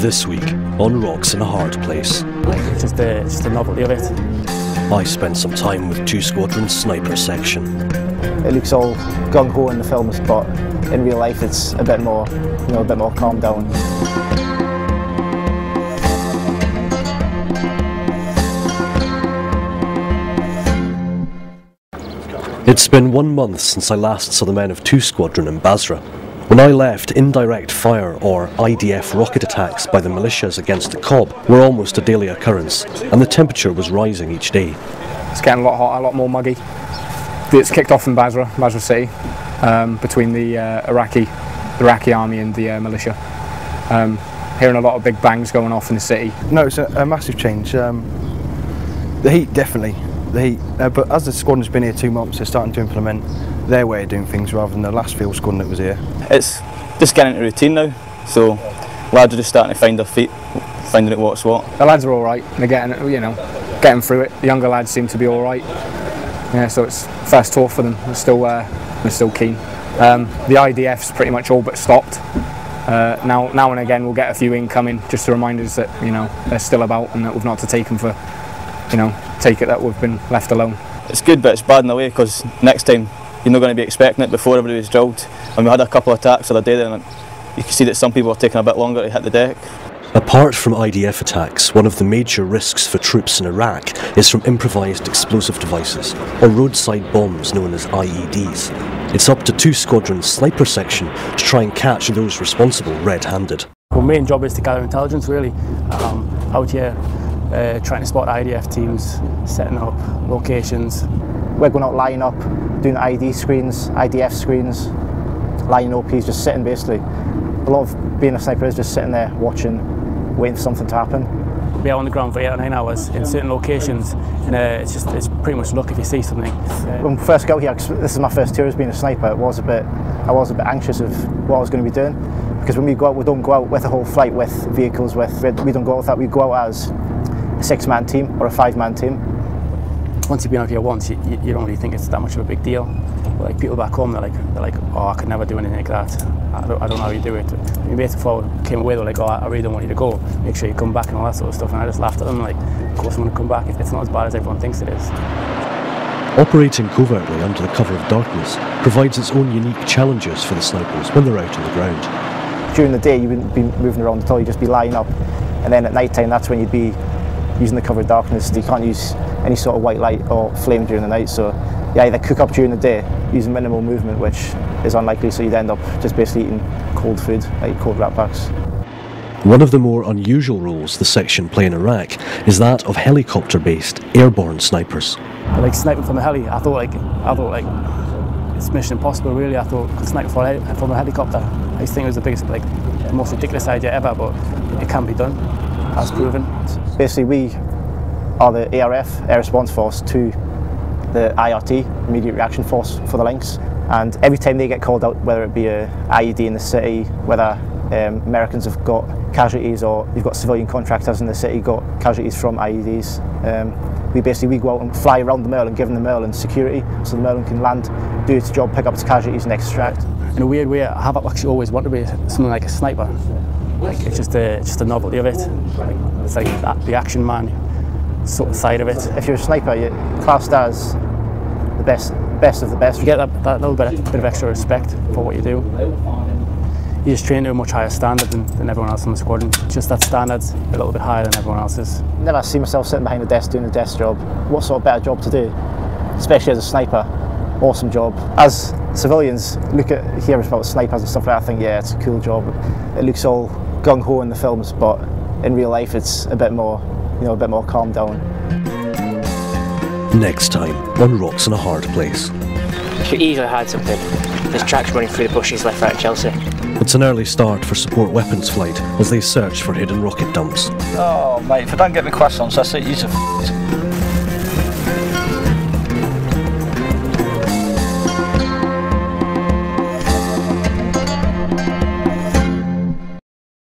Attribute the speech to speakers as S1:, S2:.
S1: This week on Rocks in a Hard Place.
S2: It's just the novelty of it.
S1: I spent some time with II Squadron's sniper section.
S3: It looks all gung-ho in the films, but in real life it's a bit more, a bit more calmed down.
S1: It's been 1 month since I last saw the men of II Squadron in Basra. When I left, indirect fire or IDF rocket attacks by the militias against the COB were almost a daily occurrence, and the temperature was rising each day.
S4: It's getting a lot hotter, a lot more muggy. It's kicked off in Basra City, between the Iraqi army and the militia. Hearing a lot of big bangs going off in the city.
S5: No, it's a massive change. The heat, definitely. The heat, but as the squadron's been here 2 months, they're starting to implement their way of doing things rather than the last field squadron that was here. It's just getting into routine now, so lads are just starting to find their feet, finding out what's what.
S4: The lads are all right. They're getting through it. The younger lads seem to be all right. Yeah, so it's first tour for them. They're still keen. The IDF's pretty much all but stopped. Now and again we'll get a few incoming just to remind us that they're still about and that we've not to take them for take it that we've been left alone.
S5: It's good, but it's bad in a way because next time you're not going to be expecting it before everybody was drilled. And we had a couple of attacks the other day and you can see that some people are taking a bit longer to hit the deck.
S1: Apart from IDF attacks, one of the major risks for troops in Iraq is from improvised explosive devices, or roadside bombs known as IEDs. It's up to II Squadron's sniper section to try and catch those responsible red-handed.
S2: Our main job is to gather intelligence, really, out here, trying to spot IDF teams, setting up locations.
S3: We're going out lining up, doing ID screens, IDF screens, lining OPs, just sitting basically. A lot of being a sniper is just sitting there watching, waiting for something to happen.
S2: We'll be out on the ground for 8 or 9 hours in certain locations, and it's pretty much luck if you see something.
S3: When we first got here, this is my first tour as being a sniper, I was a bit anxious of what I was going to be doing, because when we go out, we don't go out with a whole flight with vehicles, we don't go out with that, we go out as a 6-man team or a 5-man team.
S2: Once you've been out here once, you don't really think it's that much of a big deal. But like people back home, they're like, oh, I could never do anything like that. I don't know how you do it. My mates before came away, they're like, oh, I really don't want you to go. Make sure you come back and all that sort of stuff. And I just laughed at them, like, of course I'm going to come back. It's not as bad as everyone thinks it is.
S1: Operating covertly under the cover of darkness provides its own unique challenges for the snipers when they're out on the ground.
S3: During the day, you wouldn't be moving around at all. You'd just be lining up, and then at night time, that's when you'd be using the cover of darkness. You can't use any sort of white light or flame during the night, so you either cook up during the day using minimal movement, which is unlikely, so you'd end up just basically eating cold food, like cold rat packs.
S1: One of the more unusual roles the section play in Iraq is that of helicopter-based airborne snipers.
S2: Like sniping from a heli, I thought like it's mission impossible really. I thought I could snipe from a helicopter. I used to think it was the most ridiculous idea ever, but it can be done, as proven.
S3: Basically, we are the ARF, Air Response Force, to the IRT, Immediate Reaction Force for the links. And every time they get called out, whether it be a IED in the city, whether Americans have got casualties or you've got civilian contractors in the city got casualties from IEDs, we go out and fly around the Merlin, give them the Merlin security, so the Merlin can land, do its job, pick up its casualties and extract.
S2: In a weird way, I have actually always wanted to be something like a sniper. Like it's just the novelty of it. It's like the action man sort of side of it.
S3: If you're a sniper, you're classed as the best of the best.
S2: You get that little bit of extra respect for what you do. You just train to a much higher standard than everyone else in the squadron. Just that standard's a little bit higher than everyone else's.
S3: Never see myself sitting behind a desk doing a desk job. What sort of better job to do? Especially as a sniper. Awesome job. As civilians hear about snipers and stuff like that, I think, yeah, it's a cool job. It looks all gung-ho in the films, but in real life it's a bit more calmed down.
S1: Next time on Rocks in a Hard Place.
S6: You could easily hide something. There's tracks running through the bushes left, right, and Chelsea.
S1: It's an early start for support weapons flight as they search for hidden rocket dumps.
S7: Oh mate, if I don't get my questions, that's it, you're